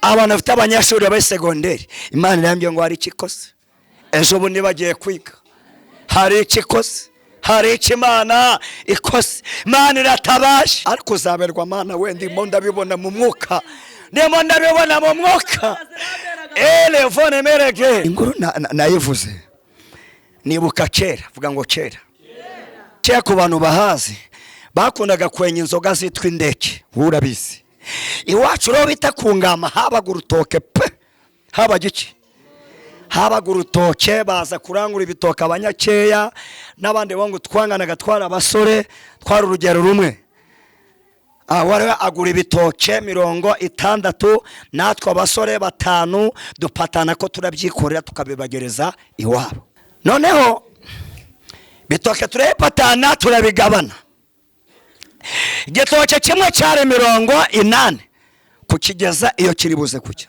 abantu bafite abanyeshuri ba segonderi, Imana irambye ngo hari ikikoze. Ejo bundi bagiye kwiga, hari ikikoze, hari ikimana ikoze. Imana iratabasha, ariko uzaberwa Mana wenda ndimo ndabibona mu mwuka, ndimo ndabibona mu mwuka. Elevone merege inkuru nayivuze, nibuka kera, vuga ngo kera ku bantu bahazi bakundaga kwenya inzoga zitwa indeke, urabizi. Iwacu rero bita kungama habaga urutoke pe, habaga iki, habaga urutoke, baza kurangura ibitoke abanyakeya n'abandi bongo twanganaga twara abasore, twara urugero rumwe. Wari agura ibitoke 60, natwe abasore 5 dupatana ko turabyikorera tukabibagereza iwabo. Noneho bitoke turepatana turabigabana, igitoke kimwe cyari 80 kukigeza iyo kiribuze kujya.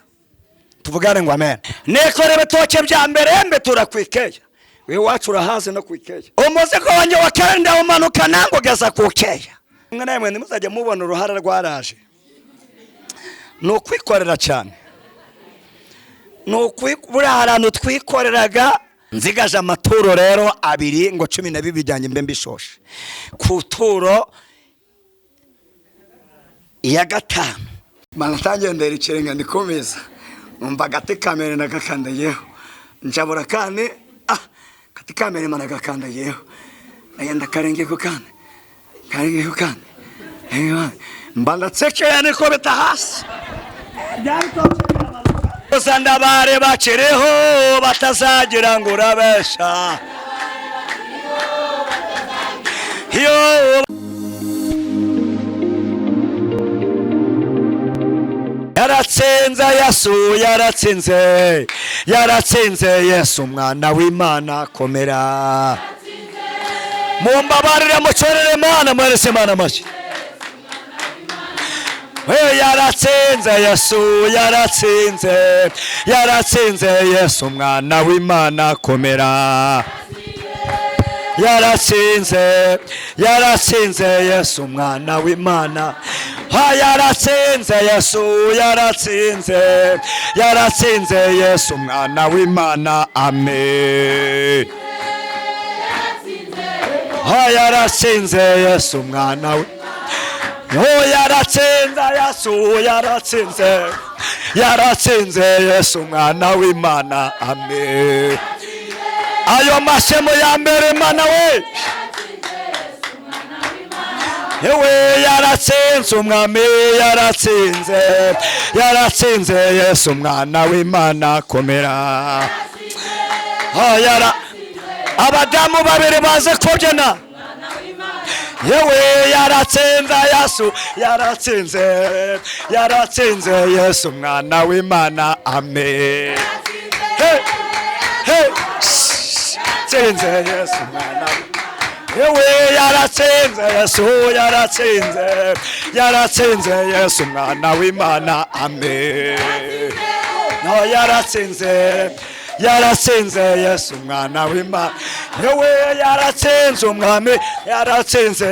Tuvugane ngo amen. Nekore bitoke bya mbere mbe turakwikeya, we wacu urahaze no kwikeya. Umuze ko wanje wakanda umanuka nango geza kukeya. Mwana namwe nimuzajye mubona uruhara rwaraje, no kwikorera cyane, no kwibura harano twikoreraga. Nzigaje amaturo rero 2 ngo 12 bijyanye mbe mbishoshe ku turo ya 5. Mana tangendera ikirenga ndikomeza, numva gate kamera nagakandayeho, njabura kane kate kamera mana gakandayeho, ayenda karenge ko kane, karenge ko kane, mbanda tsekera niko beta hasi Sandabare bacireho batazagira ngo urabesha. Yaratsinze Yesu, yaratsinze, yaratsinze Yesu mwana w'Imana komera. Mumbabarire mucorere Mana, mwerese Mana mashi. Yaratsinze Yesu, yaratsinze, yaratsinze Yesu mwana w'Imana komera. Yaratsinze, yaratsinze Yesu mwana w'Imana. Yaratsinze Yesu, yaratsinze, yaratsinze Yesu mwana w'Imana. Amen. Yaratsinze Yesu mwana w'Imana. Yaratsinze Yesu, yaratsinze, yaratsinze Yesu mwana w'Imana. Amen. Ayo mashemo ya mbere Mana we, yewe yaratsinze umwami, yaratsinze, yaratsinze Yesu mwana w'Imana komera. Abadamu 2 baze kubyina, yewe yaratsinze Yesu, yaratsinze, yaratsinze Yesu mwana w'Imana. Amen. Yaratsinze Yesu mwana, yewe yaratsinze Yesu, yaratsinze, yaratsinze Yesu mwana w'Imana. Amen. No yaratsinze, yaratsinze Yesu mwana w'Imana, yewe yaratsinze umwami, yaratsinze,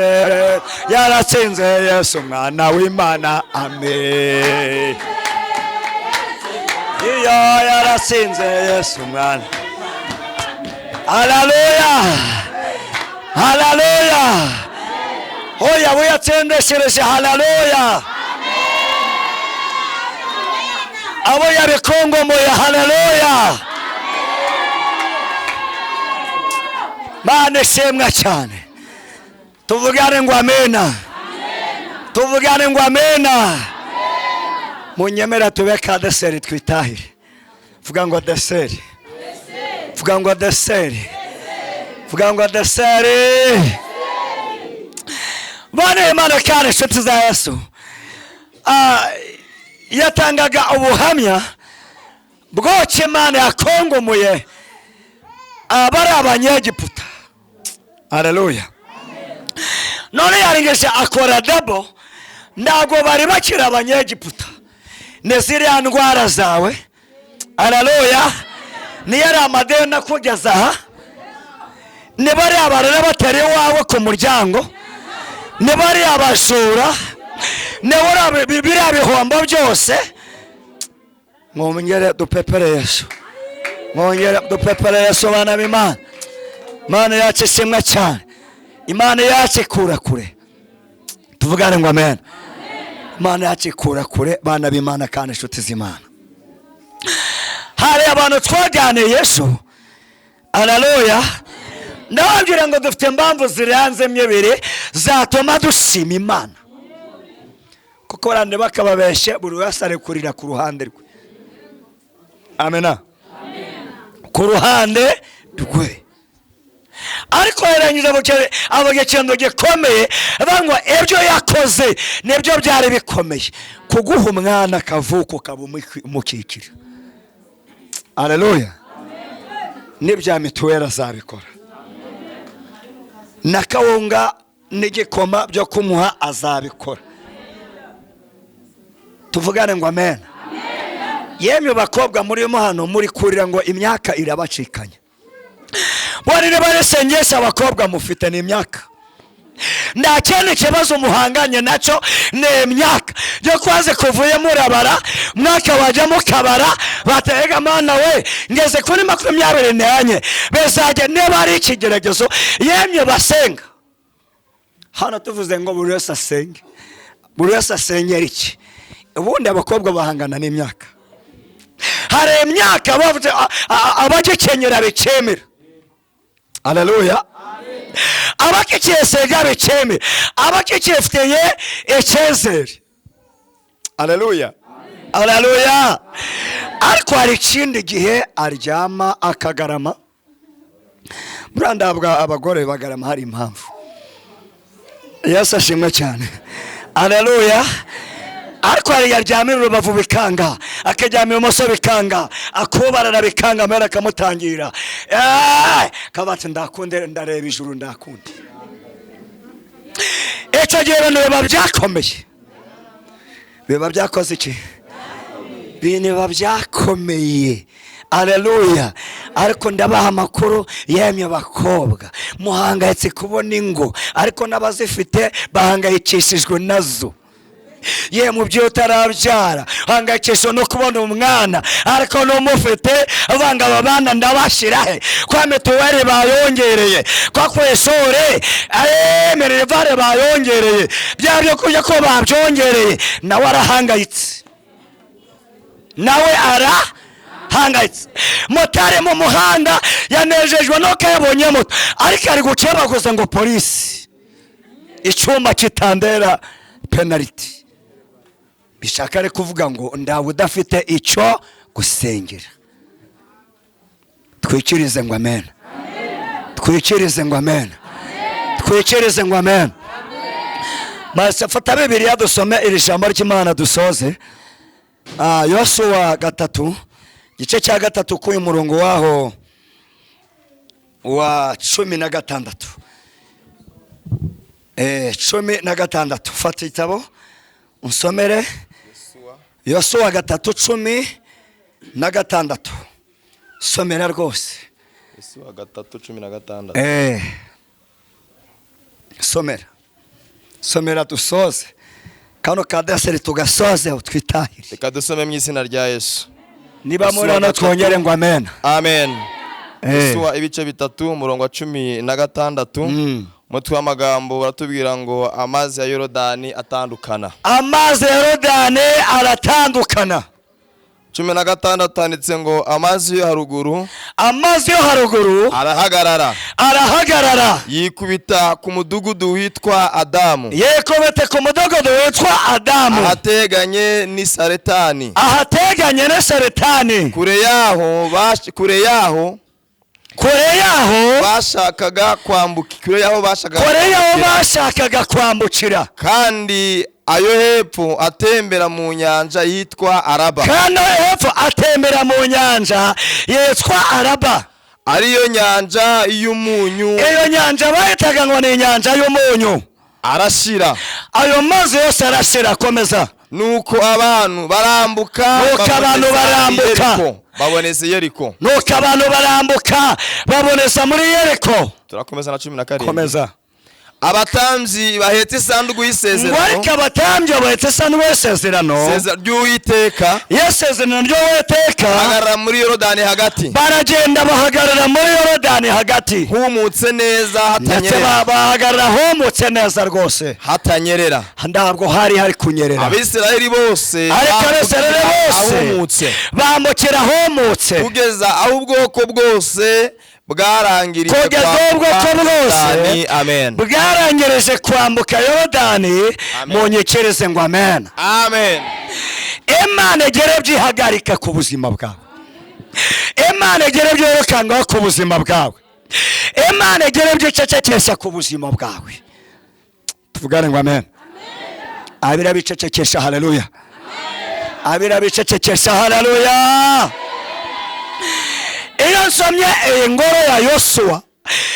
yaratsinze Yesu mwana w'Imana. Amen. Iyo yaratsinze Yesu mwana. Haleluya, haleluya. Hoya wiyatsendeshereje. Haleluya. Abo yabikongomoye. Haleluya. Mana shemwa cyane. Tuvugane ngo amena, tuvugane ngo amena. Munyemera tubeka deseri twitahire. Vuga ngo deseri, vuga ngo deseri, vuga ngo deseri. Bane Imana kandi inshuti za Yesu yatangaga ubuhamya bwoke Imana yakongomoye abari abanyegiputa. Haleluya. None yaringeje akora dabo, ndago bari bakira abanyegiputa neziriya ndwara zawe. Haleluya. Niyari amadeni nakugeza aha, nibari abarara batari wawe ku muryango, nibari abashura, nibari bibiri bihombo byose mwongere dupepere Yesu, mwongere dupepere Yesu bana b'Imana. Imana yacu isimwa cyane, Imana yacu ikura kure. Tuvugane ngo amen. Imana yacu ikura kure bana b'Imana kandi inshuti z'Imana. Hari abantu twaganiye Yesu, haleluya, ndababwira ngo dufite impamvu ziranze myebere zatuma dushima Imana, kuko barande bakababeshe buri wese ari kurira ku ruhande rwe. Amena, ku ruhande rwe. Ariko yarangije avuga ikintu gikomeye, bangwa ibyo yakoze nibyo byari bikomeye, kuguha umwana kavuko kabumukikira. Haleluya. N'ibya mituweli azabikora, na kawunga n'igikoma byo kumuha azabikora. Tuvugane ngo amen. Yemwe bakobwa muri hano muri kurira ngo imyaka irabacikanye. Bari baresengesha abakobwa mufite n'imyaka. Nta cyane kibazo muhanganye nacyo n'imyaka. Byo kwaze kuvuye murabara mwaka wajya mukabara batega Mana we ngeze kuri 24 bezajya niba ari ikigeragezo. Yemwe basenga hano tuvuze ngo buri wese asenge, buri wese asengera iki. Ubundi abakobwa bahangana n'imyaka. Hari imyaka bavuze abagekenyera bicemera. Haleluya. Abakikiyesega bicemera, abakikiyefiteye icyezere. Haleluya. Haleluya. Ariko hari ikindi gihe aryama akagarama. Burandabwa abagore bagarama hari impamvu. Yesu ashimwe cyane. Haleluya. Ariko hari yaryamira urubavu bikanga, akaryamira umoso bikanga, akubarana bikanga, mera akamutangira. Kabati ndakunde ndareba ijuru ndakunde. Icyo gihe biba byakomeye. Biba byakoze iki? Biba byakomeye. Haleluya. Ariko ndabaha amakuru yemye bakobwa muhangayitse kubona ingo, ariko n'abazifite bahangayikishijwe nazo. Ye mu byo utarabyara hangayikishwa no kubona umwana, ariko no mufite abanga babana ndabashirahe kwa mituweli bayongereye, kwa kwesore ayemerere vare bayongereye, byabyo kujya ko babyongereye, nawe arahangayitse, nawe arahangayitse. Motari mu muhanda yanejejwe no kayabonye moto, ariko ari gucebaguza ngo polisi icyuma kitandera penalty. Bishaka ari kuvuga ngo ndawe udafite icyo gusengera. Twikirize ngo amen. Twikirize ngo amen. Twikirize ngo amen. Masa fata Bibiliya dusome iri jambo ry'Imana dusoze. Yosuwa 3 gice cya 3 ku murongo waho wa 16. 16. Fata itabo unsomere Yosuwa 3:16. Somera rwose. Yosuwa 3:16. Somera. Somera dusoze. Kano kadaseri tugasoze utwitahire. Reka dusome mu izina rya Yesu. Niba murana twongere ngo amen. Amen. Yosuwa ibice 3 umurongo wa 16. Mutwe w'amagambo baratubwira ngo amazi ya Yorodani atandukana. Amazi ya Yorodani aratandukana. 16 handitse ngo amazi yo haruguru. Amazi yo haruguru arahagarara. Arahagarara. Yikubita ku mudugudu witwa Adamu. Yekobete ku mudugudu witwa Adamu. Ahateganye ni Saretani. Ahateganye na Saretani. Kure yaho bashakaga kwambuka, kure yaho bashakaga kwambukira, kandi ayo hepfo atembera mu nyanja yitwa Araba. Kandi hepfo atembera mu nyanja yitwa Araba, ariyo nyanja y'umunyu. Iyo nyanja bayitaga ngo ni nyanja y'umunyu. Arashira, ayo mazi yose arashira. Komeza. Nuko abantu barambuka, baboneza Yeriko. Nuko abantu barambuka baboneza muri Yeriko. Turakomeza na 14. Komeza. abatambyi bahetse isanduku y'isezerano, ariko abatambyi bahetse isanduku y'isezerano ry'Uwiteka, y'isezerano ry'Uwiteka, bahagarara muri Yorodani hagati, baragenda bahagarara muri Yorodani hagati, humutse neza hatanyerera, bahagarara humutse neza rwose hatanyerera, ntabwo hari kunyerera. Abisirayeli bose ahumutse, bambukira ahumutse, kugeza aho ubwoko bwose bwarangirije bwarangirije kwambuka Yorodani. Munyekereze ngo amen. Amen. Imana igere byihagarika ku buzima bwawe, Imana igere byerekanga ku buzima bwawe, Imana igere byicecekesha ku buzima bwawe. Tuvugane ngo amen. Abira bicecekesha, haleluya. Abira bicecekesha, haleluya. Iyo nsomye ingoro ya Yosuwa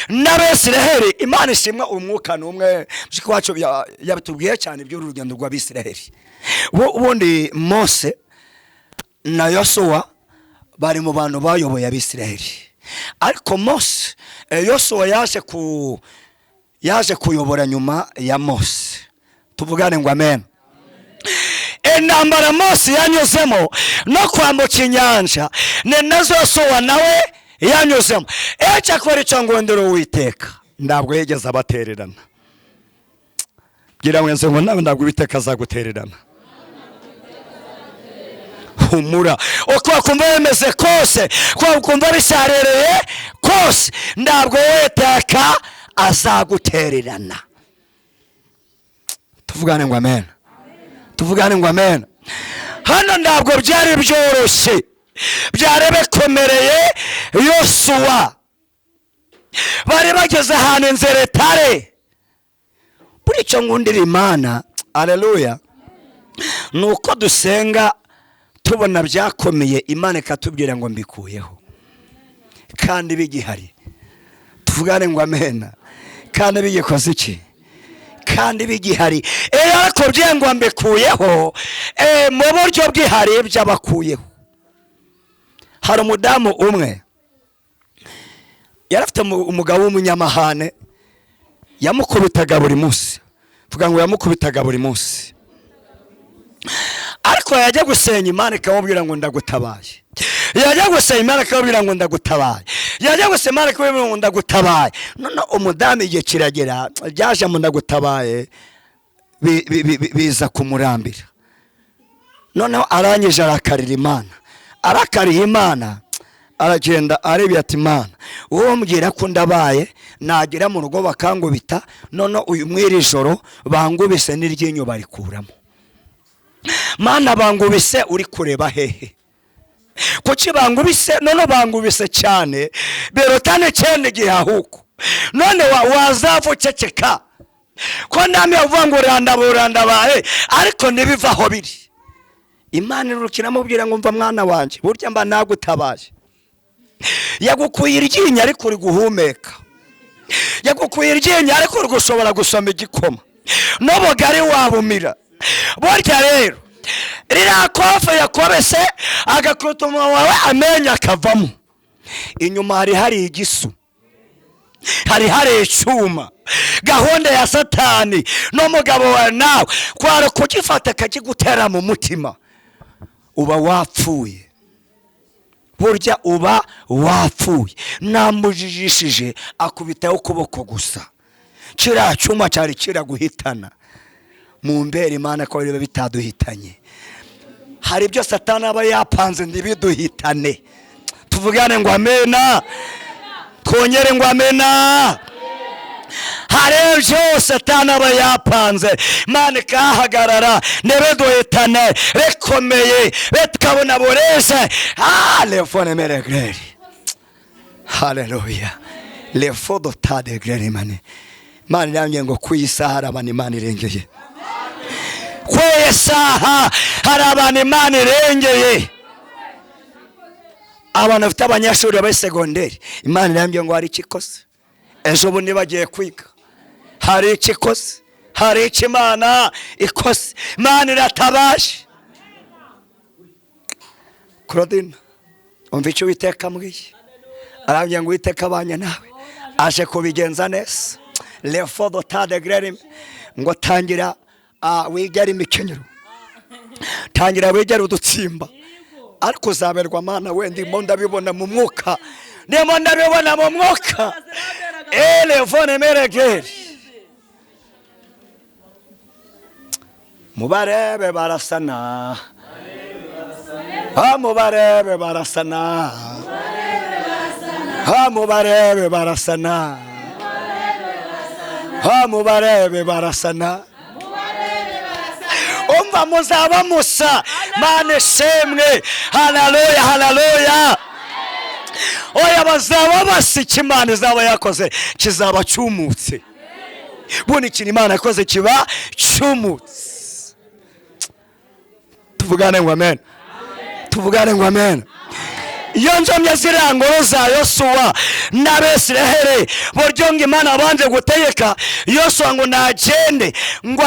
n'Abisiraheli, Imana ishimwe umwuka n'umwe mushiki wacu yabitubwiye cyane by'uru rugendo rw'Abisiraheli. Ubundi Mose na Yosuwa bari mu bantu bayoboye Abisiraheli, ariko Mose Yosuwa yaje kuyobora nyuma ya Mose. Tuvugane ngo amen. Intambara Mose yanyuzemo no kwambuka inyanja ni nazo Yosuwa nawe yanyuzemo. Cyakora icyo ngondero Uwiteka ntabwo yigeze abatererana. Gira mwenze ngo nawe ntabwo Uwiteka azagutererana. Humura uko kumva yemeze kose, ko kumva bisharereye kose, ntabwo Uwiteka azagutererana. Tuvugane ngo amen. Tuvugane ngo amen. Hano ntabwo byari byoroshye, byari bikomeye Yosuwa. Bari bageze ahantu inzeretare. Buri icyo ngundira Imana, haleluya, nuko dusenga tubona byakomeye, Imana ikatubwira ngo mbikuyeho kandi bigihari. Tuvugane ngo amen. Kandi bigikoze iki? Kandi bigihari. Ariko byengwa mbikuyeho mu buryo bwihari by'abakuyeho. Hari umudamu umwe yarafite umugabo w'umunyamahane, yamukubitaga buri munsi. Tuvuga ngo yamukubitaga buri munsi, ariko yajya gusenya Imana ikamubwira ngo ndagutabaye. Yajya gusenya Imana ikamubwira ngo ndagutabaye. Yajya gusenya Imana ikamubwira ngo ndagutabaye. None umudamu igihe kiragera, byaje mu ndagutabaye biza kumurambira. Noneho arangije arakarira Imana. Arakariye Imana, aragenda arebye ati Imana, uwo mbwira ko ndabaye nagera mu rugo bakangubita, none uyu mwiri joro bangubise n'iryinyo barikuramo. Mana bangubise uri kureba hehe? Kuki bangubise? None bangubise cyane berotane cyane gihahuko. None wazavuceceka ko namwe uvuga ngo randabaye, ariko nibivaho biri. Imana irukira mubwira ngo mva mwana wanje, burya mba nagutabaje. Yagukuye iryinyo ariko uri guhumeka, yagukuye iryinyo ariko uri gushobora gusoma igikoma, n'ubugari wabumira. Burya rero rira kofe yakobese agakruta wawe amenya akavamo. Inyuma hari igisu, hari icyuma, gahunda ya Satani n'umugabo wa nawe kwara kugifata kakigutera mu mutima, uba wapfuye. Burya uba wapfuye. Namujijishije akubitaho ukuboko gusa, kiriya cyuma cyari kiraguhitana. Mumbere Imana ko biba bitaduhitanye. Hari ibyo Satani aba yapanze ndibiduhitane. Tuvugane ngo amena. Twongere ngo amena. Hari ibyo Satani aba yapanze, Imana ikahagarara ntibiduhitane, rekomeye betkabona borese. Telefone meregreri, haleluya. Lefodo tade greri mane. Imana yanjye ngo kuyisaha abantu Imana irengeye. Kwesaha hari abantu Imana irengeye. Abana bafite abanyeshuri b'isegonderi, Imana yanjye ngo hari ikikoze. Ejo bundi bagiye kwiga, hari ikikoze, hari ikimana ikoze. Imana iratabashe. Claudine, umva icyo Uwiteka ambwiye. Arambye ngo Uwiteka abanye nawe, aje kubigenza neza. lefodo tadegrere ngo tangira wigera imikenyero, tangira wigera udutsimba, ariko uzaberwa mana we ndimo ndabibona mu mwuka, ndimo ndabibona mu mwuka. Elefone meregeri mubarebe barasana, mubarebe barasana, mubarebe barasana, mubarebe barasana. Umva muzaba musa, Mana shemwe. Haleluya, haleluya. Oya bazaba basiki, Imana izaba yakoze kizaba cyumutse. Buni ikintu Imana yakoze kiba cyumutse. Tuvugane ngo amen. Tuvugane ngo amen. Iyo njomye ziriya ngoro za Yosuwa n'Abisiraheli buryo ngo Imana abanje gutegeka Yosuwa ngo nagende ngo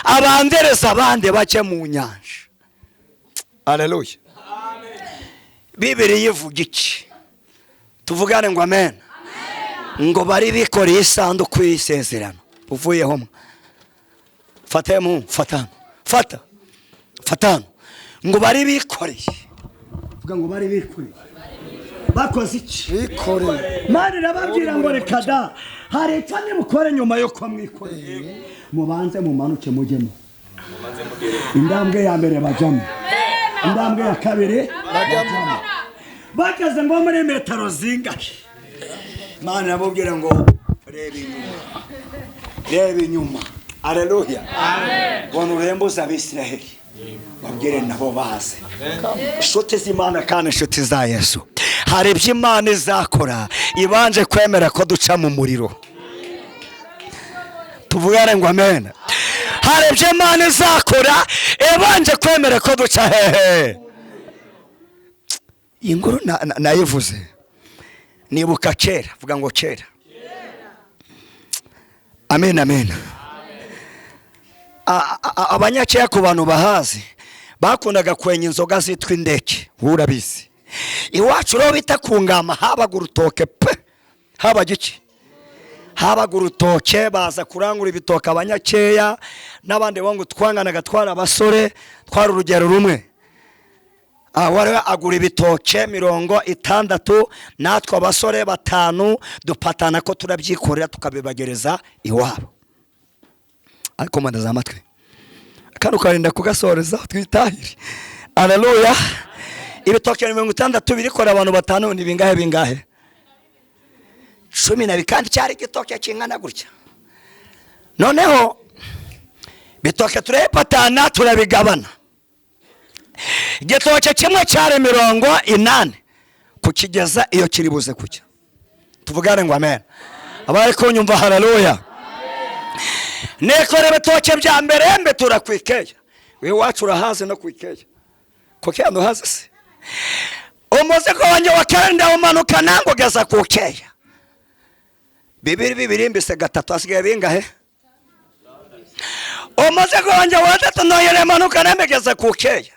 abandereza abandi bake mu nyanja. Haleluya. Bibiri yivuga iki? Tuvugane ngo amen. Ngo bari bikoreye isanduku y'isezerano. Uvuyeho mwe fatemu fatano ngo bari bikoreye. Vuga ngo bari bikoreye. Bakoze iki? Bikoreye. Mana irababwira ngo reka da, hari icyo mukore nyuma yo kwamwikoreye. Mubanze mumanuke mujyemo. Indambwe ya mbere bajyamo, indambwe ya kabiri bajyamo. Bageze ngo muri metero zingahe, Mana irababwira ngo reba inyuma. Haleluya. Amen. Bona urembuza Abisiraheli babwire nabo baze. Inshuti z'Imana kandi inshuti za Yesu, hari ibyo Imana izakora ibanje kwemera ko duca mu muriro. Tuvugane ngo amen. Hari ibyo Imana izakora ibanje kwemera ko duca hehe. Inguru nayivuze nibuka kera. Vuga ngo kera. Amen, amen. Abanyakera ku bantu bahazi bakundaga kwenya inzoga zitwa indeke. Urabizi iwacu rero bita kungama habaga urutoke pe, habaga iki? Habaga urutoke. Baza kurangura ibitoke abanyakeya n'abandi bongo twanganaga twara abasore twara urugero rumwe. Wari agura ibitoke 60 natwe abasore 5 dupatana ko turabyikorera tukabibagereza iwabo. Ariko mandaza amatwi kandi ukarinda kugasoreza twitahire. Haleluya. Ibitoke 60 birikora abantu 5 ni bingahe? 12 kandi cyari igitoke kingana gutya. Noneho bitoke turepatana turabigabana. Igitoke kimwe cyari 80 kukigeza iyo kiribuze kujya. Tuvugane ngo amen. Abari ko nyumva. Haleluya. Nekore bitoke bya mbere mbe turakwikeya. Wewe wacu urahaze no kwikeya. Kuki ando haze se? Umuze ko wanje wakenda umanuka nango geza kukeya. Bibiri mbise gatatu asigaye bingahe? Umuze ko wanje watatu noyere manuka nambe geza kukeya.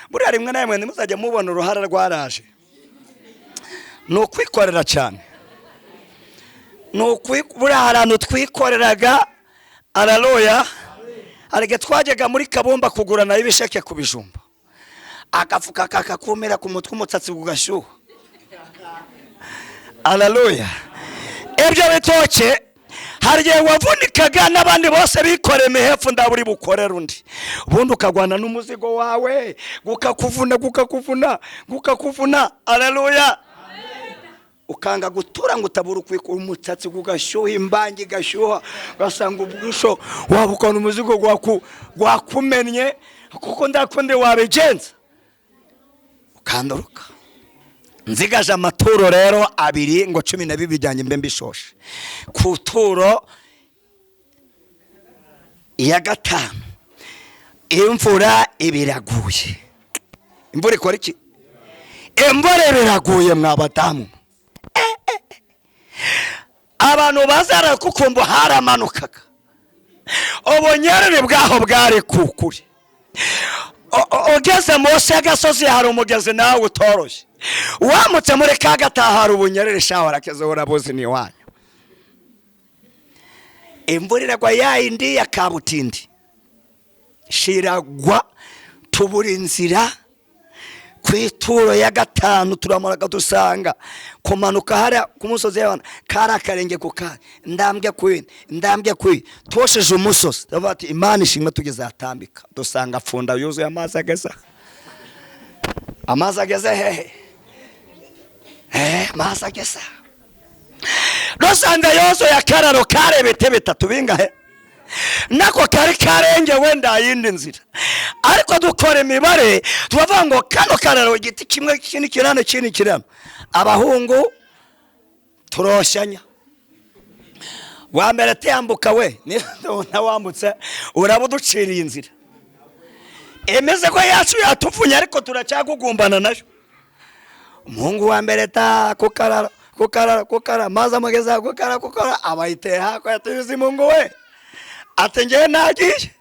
Buri rimwe na rimwe nimuzajya mubona uruhara rwaraje. No kwikorera cyane. No buri ahantu twikoreraga. Haleluya. Arige twajyaga muri Kabumba kugura na ibisheke kubijumba. Akafuka kakakumira ku mutwe umutsatsi gugashuha. Haleluya. Ebyo bitoke hariye wavunikaga n'abandi bose bikore mehefu ndaburi bukorera undi. Ubundi ukagwana n'umuzigo wawe gukakuvuna. Haleluya. Ukanga gutura ngo utabura kwikura umutsatsi gugashuha, imbangi gashuha, gasanga ubwisho wabukona umuzigo gwakumennye kuko ndakonde wabegenza ukandoruka. Nzigaje amaturo rero 2 ngo 12 bijyanye mbe mbishoshe. Ku turo ya 5 imvura ibiraguye. Imvura ikora iki? Imvura ibiraguye mwabadamu. Abantu bazara kukumbo haramanukaga. Ubunyerere bwaho bwari kukuri. Ogeze Mose agasozi hari umugezi nawe utoroshye. Wamutse muri kagata hari ubunyerere shawara kezo urabuzi ni wanyu. imvura iragwa yayindi ya kabutindi shiragwa tubura inzira kwituro ya gatanu turamuraga dusanga kumanuka hariya ku musozi y'abana kari akarenge ku kari ndambye kwi twosheje umusozi ndavuga ati Imana ishimwe tugeze atambika dusanga pfunda yuzuye amazi ageze hehe amazi ageze dusanga yozo ya kararo karebete bitatu bingahe nako kari karenge wenda yindi nzira ariko dukora imibare tubavuga ngo kano kararo igiti kimwe kindi kirano abahungu turoshanya wa mbere tuyambuka we na wambutse urabuduciriye inzira emeze ko yacu yatuvunya ariko turacyagugumbana nayo umuhungu wa mbere ta kukarara maze amugeza kukara abayiteye hako yatubize mungu we atengeye nagiye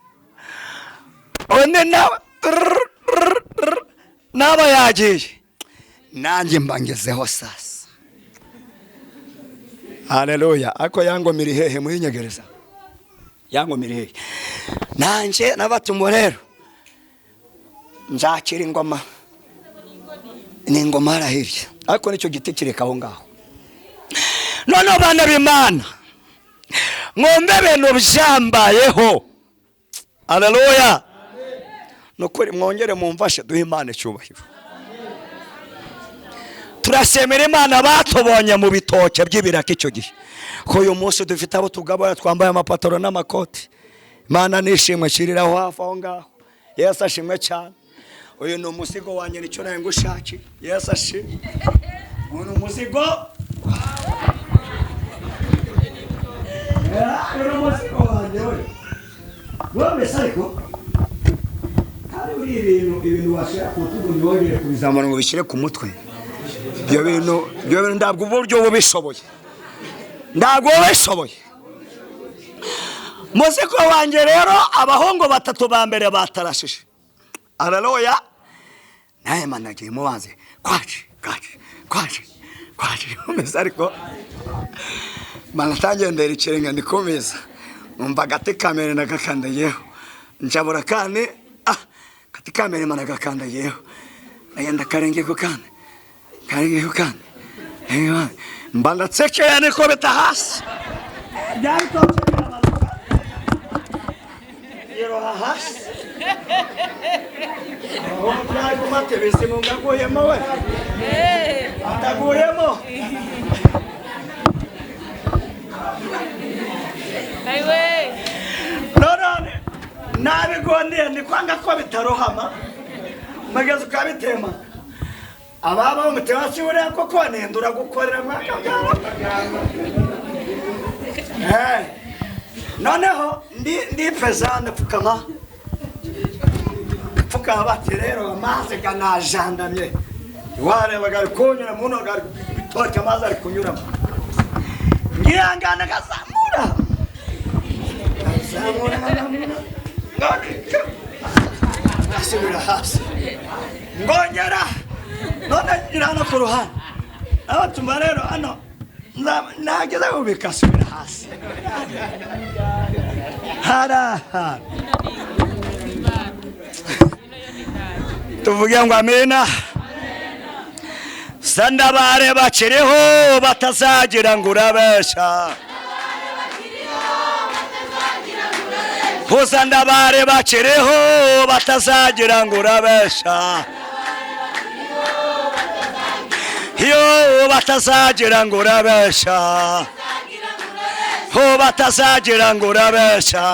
one nawe naba yagiye nanjye mbangezeho sasa haleluya ako yangomira hehe muyinyegereza yangomira hehe nanje nabatumbo rero nzakira ingoma n'ingoma arahirya ariko nicyo giti kireka aho ngaho none bana b'Imana mwombe beno byambayeho haleluya nukuri mwongere mumfashe duhe Imana cyubahiro turashimira Imana batubonye mu bitoke by'ibiraka icyo gihe ko uyu munsi dufite abo tugabura twambaye amapataro n'amakoti Imana nishimwe kiriraho hafi aho ngaho Yesu ashimwe cyane uyu ni umuzigo wanjye nicyo nawe ngushaki Yesu ashimwe uyu ni umuzigo ariko hari ibintu washaka kutugu niwongere kubizamura ngo bishyire ku mutwe ibyo bintu ntabwo uburyo bubishoboye muziko wanjye rero abahungu batatu ba mbere batarashije haleluya naye managiye mubanze kwaje umeze ariko manatangiye ndera ikirenga ndikomeza numva gati kamere nagakandayeho njabura kane gati kamere managakandayeho nagenda karenge ku kane mbanda tsekeye niko bita hasi yeroha hasi ntago kumate bisimu ngaguyemo we ataguyemo none nabigondeye ndikwanga ko bitarohama magaze ukabitema ababa umutima cyure koko nendura gukorera mwaka noneho ndi pezane pfukama bati rero amazi ganajandamye wareba gari kunyura muno gari bitoke amazi ari kunyura ngiyangana gazamura asubira hasi ngongera none irana ku ruhande abatuma rero hano nageze ubikasubira hasi haraha tuvuge ngo amena sandabare bakiriho batazagira ngo urabesha sandabare bakiriho batazagira ngo urabesha yo batazagira ngo urabesha batazagira ngo urabesha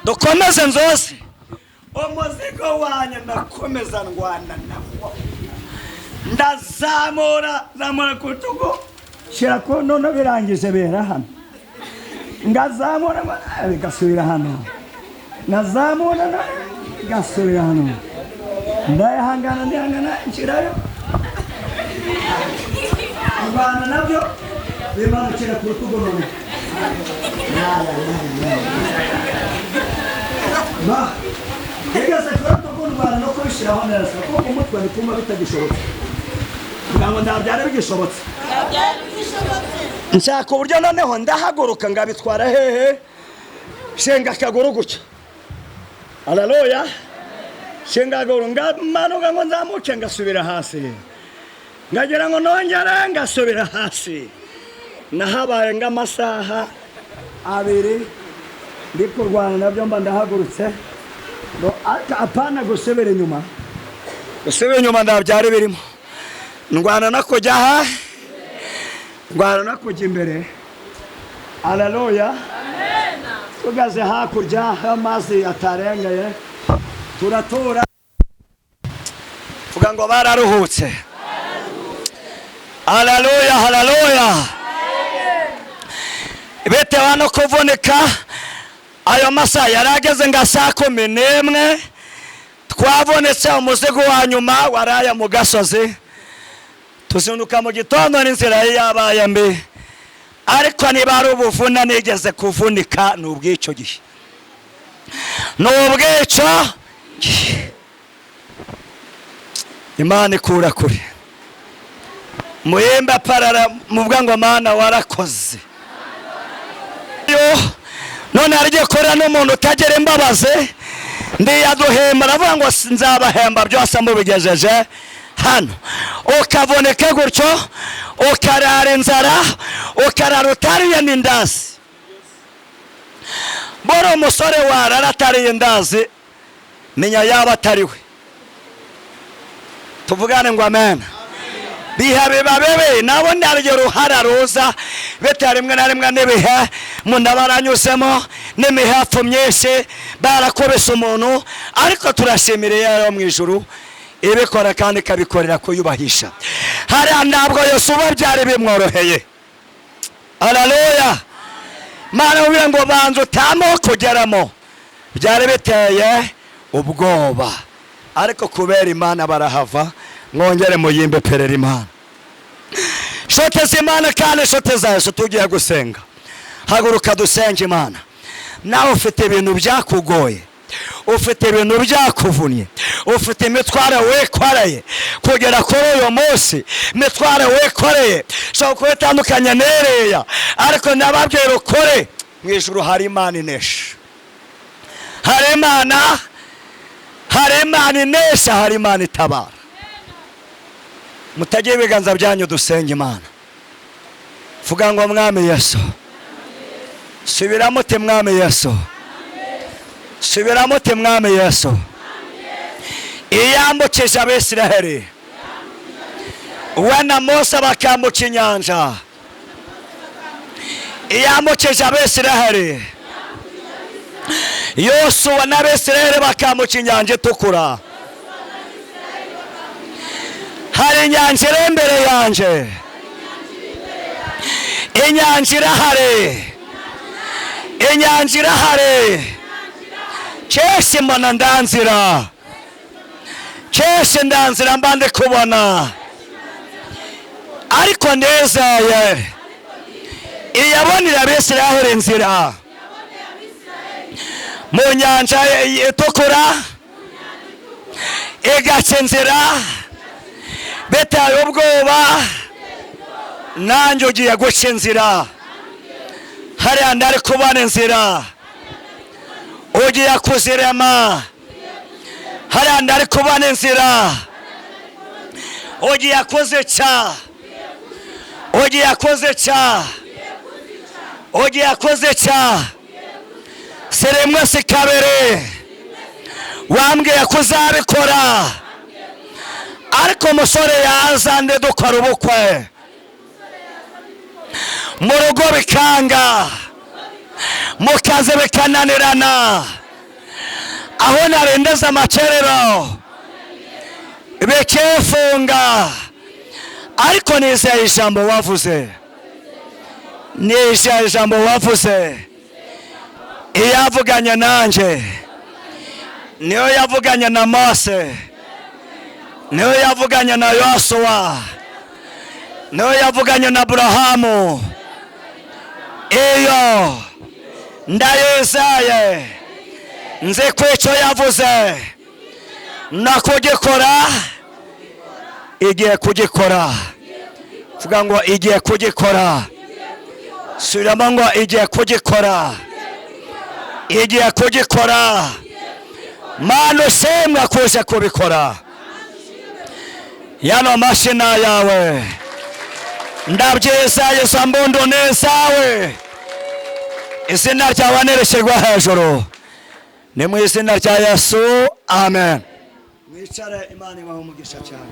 dukomeze nzose umuzigo wanjye ndakomeza ndwana nawo ndazamura kutugo shira ko none birangije bera hano ngazamura bigasubira hano nazamura bigasubira hano ndayahangana nshirayo abana nabyo bimanukira ku rutugo none egase kurutugo rwanda no kubishiraho neza kuko umutwe bituma bitagishobotse ngo ndabyara bigishobotse nshaka uburyo noneho ndahaguruka ngabitwara hehe shenga akaguru gutya haleluya shenga akaguru ngamanuka ngo nzamuke ngasubira hasi ngagira ngo nongere ngasubira hasi nahabaye ng'amasaha 2 ndi kurwana nabyo mba ndahagurutse apana gusubira inyuma ndabyara birimo ndwana no kujya aha ndwana no kujya imbere haleluya amen tugaze hakurya amazi atarengaye turatura vuga ngo bararuhutse haleluya bitewe no kuvunika ayo masaha yarageze nga saa 11 twabonetse umuzigo wa nyuma waraya mu gasozi tuzinduka mu gitondo n'inzira yabaye mbi ariko niba ari ubuvuna nigeze kuvunika n'ubwico gihe Imana ikura kure muyemba parara muvuga ngo Mana warakoze none arigiye korera n'umuntu utagera imbabaze ndiyaduhemba aravuga ngo nzabahemba byose mubigejeje hano ukaboneka gutyo ukarara inzara ukarara utariye n'indazi bora umusore warara atariye indazi menya yaba atariwe tuvugane ngo amen bihabe babebe nabo ndaryo ruhara roza betarimwe na rimwe nebihe mundabaranyusemo nemihafu myese barakobesa umuntu ariko turashimire yaro mu ijuru ibikora kandi kabikorera kuyubahisha hari ndabwo Yosuwa byari bimworoheye haleluya Mana ubiye ngo banzo tamo kugeramo byari biteye ubwoba ariko kubera Imana barahava mwongere muyimbe perera Imana shote z'Imana kandi shote zayo tugiye gusenga haguruka dusenge Imana nawe ufite ibintu byakugoye ufite ibintu byakuvunye ufite imitwaro wekoreye kugera kuri uyu munsi imitwaro wekoreye shaka kwitandukanya nereya ariko nababwira ukore mu ijuru hari Imana inesha hari Imana inesha hari Imana itabara mutagiye ibiganza byanyu dusenge Imana vuga ngo mwami Yesu subiramo te mwami Yesu subiramo te mwami Yesu iyambukije Abisiraheli wana Mose bakambuka inyanja iyambukije Abisiraheli Yosuwa n'Abisiraheli bakambuka inyanja itukura hari inyanja iri imbere yanje inyanja irahari Chese mbona ndanzira Chese ndanzira mbande kubona ariko ndezaye iyabonera Abisiraheli nzira mu nyanja itukura igace nzira betaye ubwoba nanjye ugiye guca inzira hariya ndari kubona inzira ugiye kuzirema hariya ndari kubona inzira ugiye kuzica sirimwe si kabiri wambwiye kuzabikora ariko umusore yaza nde dukora ubukwe mu rugo bikanga mu kazi bikananirana aho narendeza amacerero bikifunga ariko nizeye ijambo wavuze iyavuganye nanje niyo yavuganye na Mose niyo yavuganye na Yosuwa niyo yavuganye na Aburahamu iyo ndayizaye nzi ko icyo yavuze nakugikora igiye kugikora. Vuga ngo igiye kugikora. Subiramo ngo igiye kugikora. Igiye kugikora. Mana usemwa kuze kubikora. Yano mashina yawe ndabyiza Yesu ambondo nezawe. Izina ryawe neresherwa hejuru. Ni mu izina rya Yesu, amen. Mwicare, Imana ibahe umugisha cyane.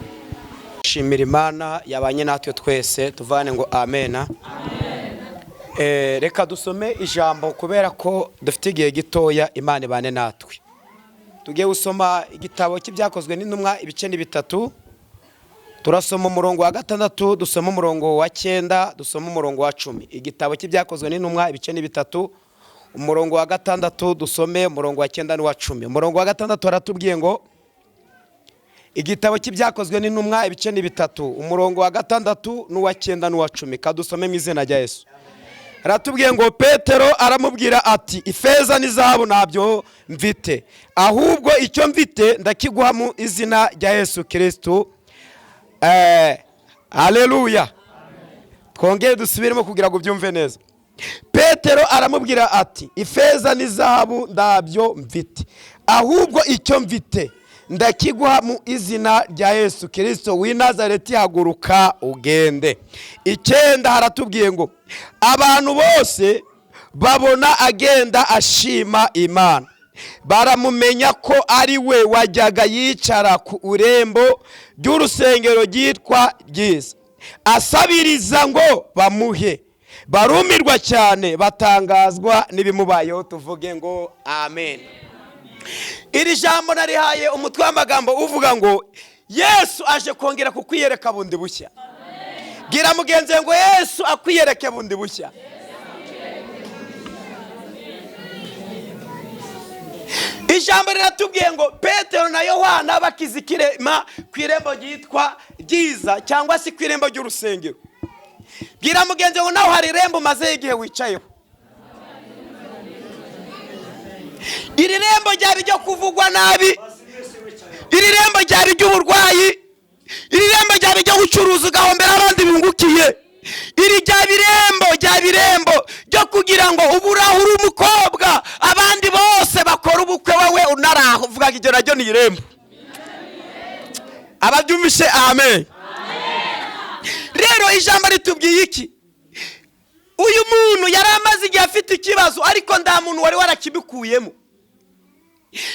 Shimira Imana yabanye natwe twese, tuvane ngo amen. Reka dusome ijambo kubera ko dufite igihe gitoya. Imana ibane natwe. Tugiye gusoma igitabo cy'ibyakozwe n'intumwa ibice ni 3. Turasoma umurongo wa 6, dusoma umurongo wa 9, dusoma umurongo wa 10. Igitabo cy'ibyakozwe n'intumwa ibice ni 3, umurongo wa 6 dusome umurongo wa 9 n'uwa 10. Umurongo wa 6 aratubwiye ngo igitabo cy'ibyakozwe n'intumwa ibice ni 3, umurongo wa 6 n'uwa 9 n'uwa 10. Kadusome mu izina rya Yesu. Aratubwiye ngo Petero aramubwira ati ifeza n'izahabu ntabyo mfite, ahubwo icyo mfite ndakiguha mu izina rya Yesu Kristo. Haleluya. Twongere dusubiremo kugira ngo byumve neza. Petero aramubwira ati ifeza n'izahabu ntabyo mfite, ahubwo icyo mfite ndakiguha mu izina rya Yesu Kristo w'i Nazareti, haguruka ugende. 9 haratubwiye ngo abantu bose babona agenda ashima Imana, baramumenya ko ari we wajyaga yicara ku urembo ry'urusengero ryitwa Ryiza asabiriza ngo bamuhe. Barumirwa cyane batangazwa n'ibimubayeho. Tuvuge ngo amen. Iri jambo narihaye umutwe w'amagambo uvuga ngo Yesu aje kongera kukwiyereka bundi bushya. Gira mugenzi ngo Yesu akwiyereke bundi bushya. Ijambo riratubwiye ngo Petero na Yohana bakizikirema ku irembo ryitwa Ryiza cyangwa se ku irembo ry'urusengero. Gira mugenzi ngo naho hari irembo maze igihe wicayeho. Iri rembo ryari ryo kuvugwa nabi, iri rembo ryari ry'uburwayi, iri rembo ryari ryo gucuruza ugahombera abandi bungukiye, iri ryabirembo ryo kugira ngo uburahuri umukobwa abandi bose bakora ubukwe wowe unaraho. Uvuga iryo naryo ni irembo. Ababyumishe amen. Rero ijambo ritubwiye iki? Uyu muntu yari amaze igihe afite ikibazo, ariko nta muntu wari warakibikuyemo.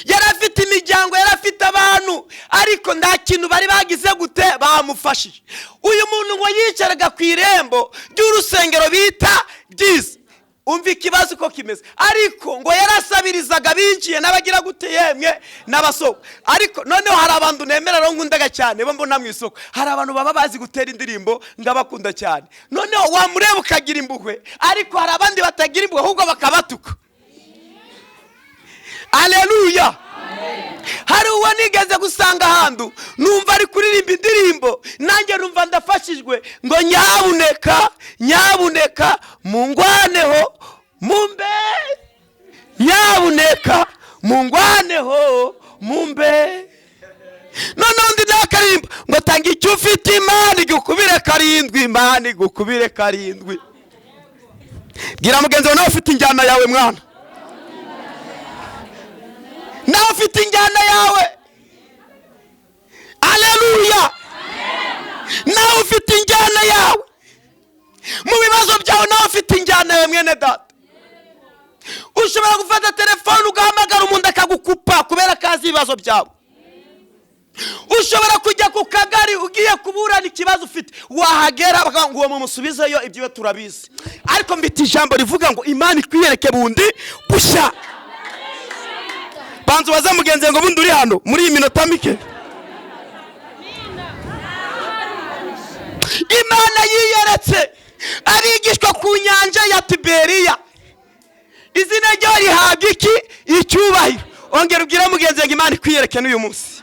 Yari afite imiryango, yari afite abantu, ariko nta kintu bari bagize gute bamufashije. Uyu muntu ngo yicaraga ku irembo ry'urusengero bita Ryiza. Umva ikibazo ko kimeze, ariko ngo yarasabirizaga binjiye n'abagira gute yemwe n'abasoko. Ariko noneho hari abantu nemera nkundaga cyane bo mbona mu isoko, hari abantu baba bazi gutera indirimbo ngabakunda cyane. Noneho wamureba ukagira imbuhwe, ariko hari abandi batagira imbuhwe ahubwo bakabatuka. Haleluya. Hari uwo nigeze gusanga ahantu numva ari kuririmba indirimbo, nanjye numva ndafashijwe ngo nyabuneka mungwaneho mumbe, nyabuneka mungwaneho mumbe. Noneho ndi nakarimba ngo tanga icyo ufite Imana igukubire karindwi, Imana igukubire karindwi. Gira mugenzi wawe nawe ufite injyana yawe mwana, nawe ufite injyana yawe. Haleluya. Nawe ufite injyana yawe mu bibazo byawe, nawe ufite injyana yawe mwene data. Ushobora gufata telefone ugahamagara umuntu akagukupa kubera kazi ibibazo byawe. Ushobora kujya ku kagari ugiye kuburana ikibazo ufite, wahagera bakavuga ngo uwo mumusubizeyo ibyo turabizi. Ariko mbita ijambo rivuga ngo Imana ikwiyereke bundi bushya. Banzu baza mugenzi ngo bundi uri hano muri iyi minota mike. Imana yiyeretse abigishwa ku nyanja ya Tiberiya. Izina ryo rihabwa iki? Icyubahiro. Ongera ubwire mugenzi ngo Imana ikwiyereke n'uyu munsi.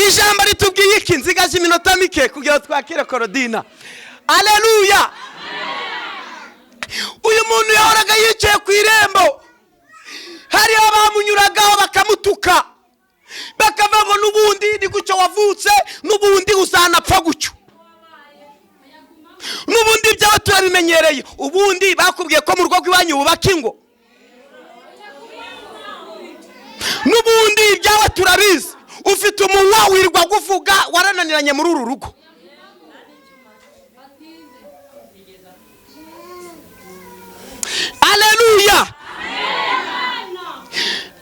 Ijambo ritubwiye iki? Nzigaje iminota mike kugira twakire Korodina. Haleluya. Uyu muntu yahoraga yicaye ku irembo, hari abamunyuragaho bakamutuka, bakavuga ngo n'ubundi ni gucyo wavutse n'ubundi uzanapfa gutyo. N'ubundi ibyawe turabimenyereye. Ubundi bakubwiye ko mu rugo rw'iwanyu wubaka ingo. N'ubundi ibyawe turabizi. Ufite umunwa wirirwa guvuga warananiranye muri uru rugo. Haleluya.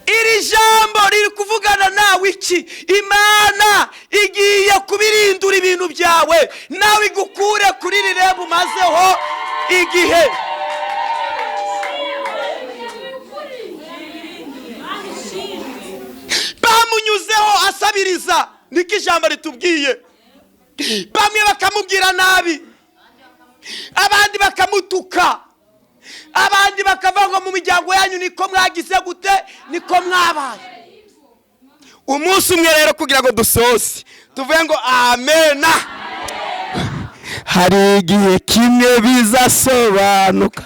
Iri jambo riri kuvugana nawe iki? Imana igiye kubirindura ibintu byawe, nawe igukure kuri rireba umazeho igihe. Bamunyuzeho asabiriza, niko ijambo ritubwiye. Bamwe bakamubwira nabi, abandi bakamutuka, abandi bakavuga mu miryango yanyu niko mwagize gute, niko mwabaye. Umunsi umwe rero kugira ngo dusoze tuvuye ngo amena, hari igihe kimwe bizasobanuka,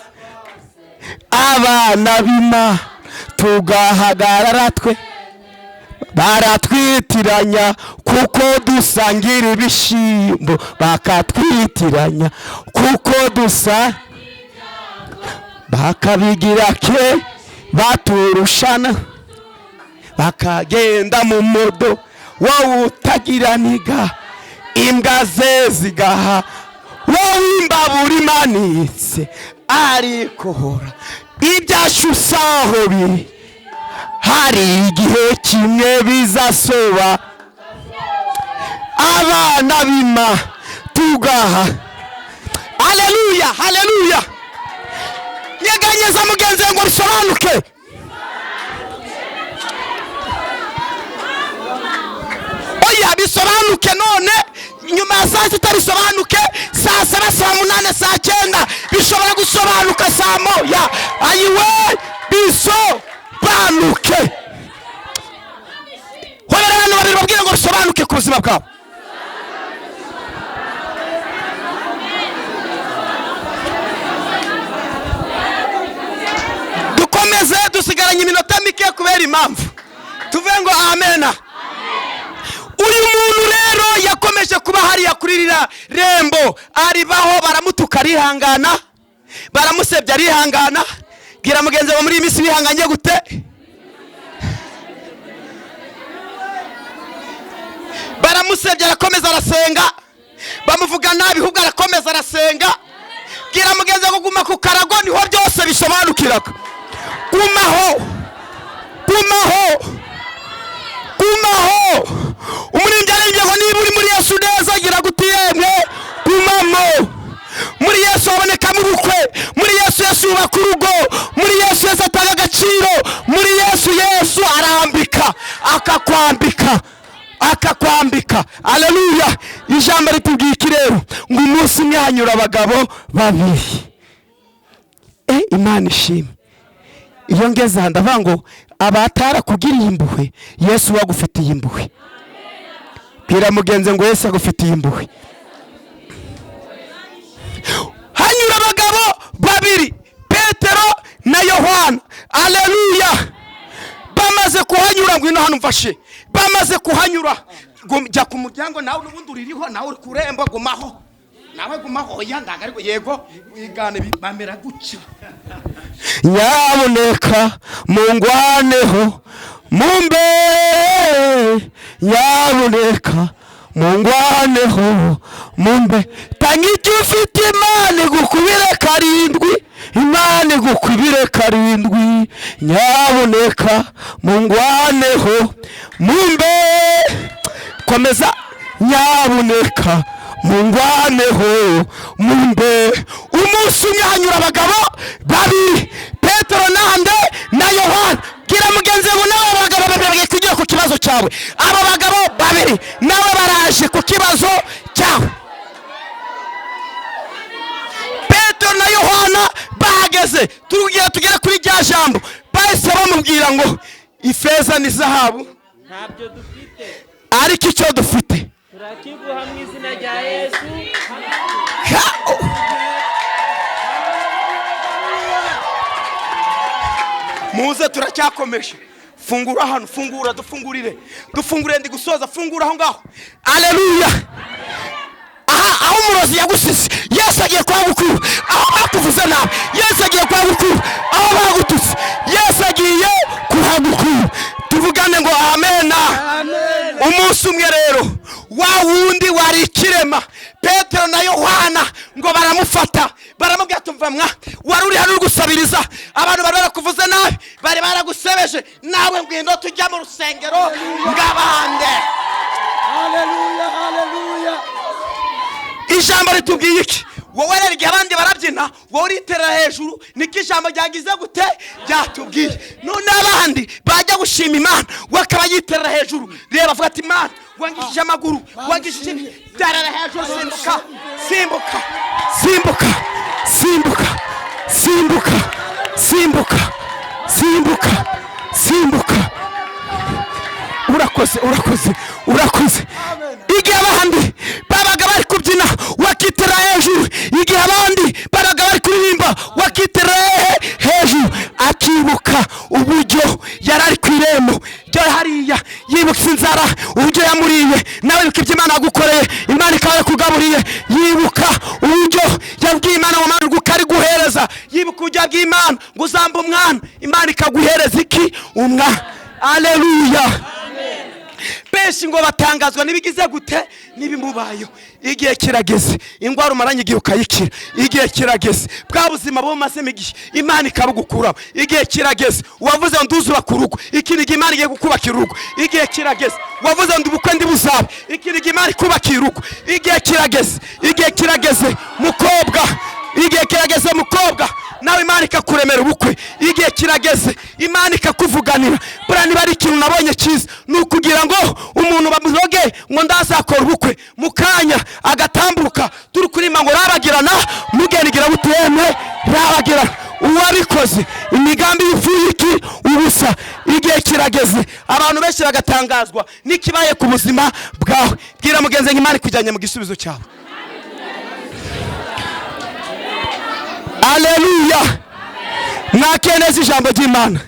abana b'Imana tugahagarara twe, baratwitiranya kuko dusangira ibishimbo, bakatwitiranya kuko dusa, bakabigira ke baturushana, bakagenda mu modo wowe utagira niga, imbwa ze zigaha wowe imbabura imanitse, ariko hora ibyashusaho biri, hari igihe kimwe bizasoba, abana b'Imana tugaha. Haleluya, haleluya. Nyeganyeza mugenzi ngo bisobanuke. Oya bisobanuke none, nyuma ya saa sita bisobanuke, saa saba, saa munane, saa cyenda bishobora gusobanuka saa moya. Ayiwe bisobanuke. Hobera abantu babiri babwire ngo bisobanuke ku buzima bwabo. Dukomeze dusigaranye iminota mike kubera impamvu. Tuvuge ngo amena. Uyu muntu rero yakomeje kuba hariya kuri rira rembo, aribaho baramutuka arihangana, baramusebya arihangana. Gira mugenzi wa muri imisi bihanganye gute? Baramusebya arakomeza arasenga, bamuvuga nabi ahubwo arakomeza arasenga. Gira mugenzi ngo guma ku karago niho byose bisobanukiraga. Gumaho, gumaho, gumaho. Umuririmbyi aririmbye ngo niba uri muri Yesu neza gira guti yemwe gumamo. Muri Yesu habonekamo ubukwe, muri Yesu yubaka urugo, muri Yesu atanga agaciro, muri Yesu arambika akakwambika, akakwambika. Haleluya. Ijambo ritubwiye iki rero? Ngo umunsi umwe hanyura abagabo babiri. Imana ishimwe. Iyo ngeze aha ndavuga ngo abatara kugiriye impuhwe, Yesu wagufitiye impuhwe. Bwira mugenzi ngo Yesu agufitiye impuhwe. Hanyura abagabo babiri, Petero na Yohana. Haleluya. Bamaze kuhanyura, ngo ino hano mfashe, bamaze kuhanyura, jya ku muryango nawe n'ubundi uririho, nawe uri kurembo, gumaho nawe gumaho. Oya ndaga ariko yego wigane bamera gucya. Nyaboneka mungwaneho mumbe, nyaboneka mungwaneho mumbe. Tangiki ufite Imana igukubire karindwi, Imana igukubire karindwi. Nyaboneka mungwaneho mumbe. Komeza. Nyaboneka mungwaneho mumbe. Umunsi umwe hanyura abagabo babiri, Petero na Yohana. Gira mugenzi ngo nawe abagabo babiri bagiye kugira ku kibazo cyawe. Aba bagabo babiri nawe baraje ku kibazo cyawe. Petero na Yohana bahageze, tugera kuri rya jambo, bahise bamubwira ngo ifeza n'izahabu ntabyo dufite, ariko icyo dufite turakiguha mu izina rya Yesu. Muze turacyakomeje. fungura hano, fungura, dufungurire ndi gusoza, fungura aho ngaho. Aleluya. Aha, aho umurozi yagusize Yesu agiye kwagukura, aho bakuvuze nabi Yesu agiye kwagukura, aho bagututse Yesu agiye kuhagukura. Tuvugane ngo amen. Umunsi umwe rero wa wundi wari ikirema Petero na Yohana ngo baramufata, baramubwira tumva wari uri hano gusabiriza, abantu bari barakuvuze nabi, bari baragusebeje, nawe ngwino tujya mu rusengero ngabande. Haleluya, haleluya. Ijambo ritubwiye iki? Wowe rero igihe abandi barabyina, wowe uritera hejuru, niko ijambo ryagize gute ryatubwiye. None abandi bajya gushima Imana, wakaba yitera hejuru. Reba avuga ati Imana wangishije amaguru, wangishije darara hejuru, simbuka, simbuka, simbuka, simbuka, simbuka, simbuka, simbuka, simbuka. Urakoze, urakoze, urakoze. Igihe abandi babaga bari kubyina wakitera hejuru, igihe abandi babaga bari kuririmba wakitera hejuru, akibuka uburyo yarari ku irembo ryo hariya, yibuka inzara uburyo yamuriye, nawe yuko ibyo Imana yagukoreye, Imana ikaba yakugaburiye. Yibuka uburyo yabwiye Imana ngo Mana ukari guhereza, yibuka uburyo yabwiye Imana ngo uzamba umwana, Imana ikaguhereza iki? Umwana. Aleluya. Benshi ngo batangazwa nibigize gute nibimubayo. Igihe kirageze, ingwara umaranye igihe ukayikira. Igihe kirageze, bwa buzima bo maseme igihe Imana ikabugukuraho. Igihe kirageze, wavuze nduzura ku rugo, ikindi Imana igiye gukubakira urugo. Igihe kirageze, wavuze ndubukwe ndi buzabe, ikindi Imana ikubakira urugo. Igihe kirageze, igihe kirageze mukobwa, igihe kirageze mukobwa, nawe Imana ikakuremera ubukwe. Igihe kirageze, Imana ikakuvuganira. Bura niba ari ikintu nabonye cyiza, nukugira ngo umuntu bamuroge ngo ndazakora ubukwe, mukanya agatambuka turi kurima ngo rabagirana, mugenigira buteme rabagirana. Uwabikoze imigambi y'ipfuye iki ubusa. Igihe kirageze, abantu benshi bagatangazwa nikibaye ku buzima bwawe. Bwira mugenzi ngo Imana ikujyanye mu gisubizo cyawe. Aleluya. Mwakeneza ijambo ry'Imana.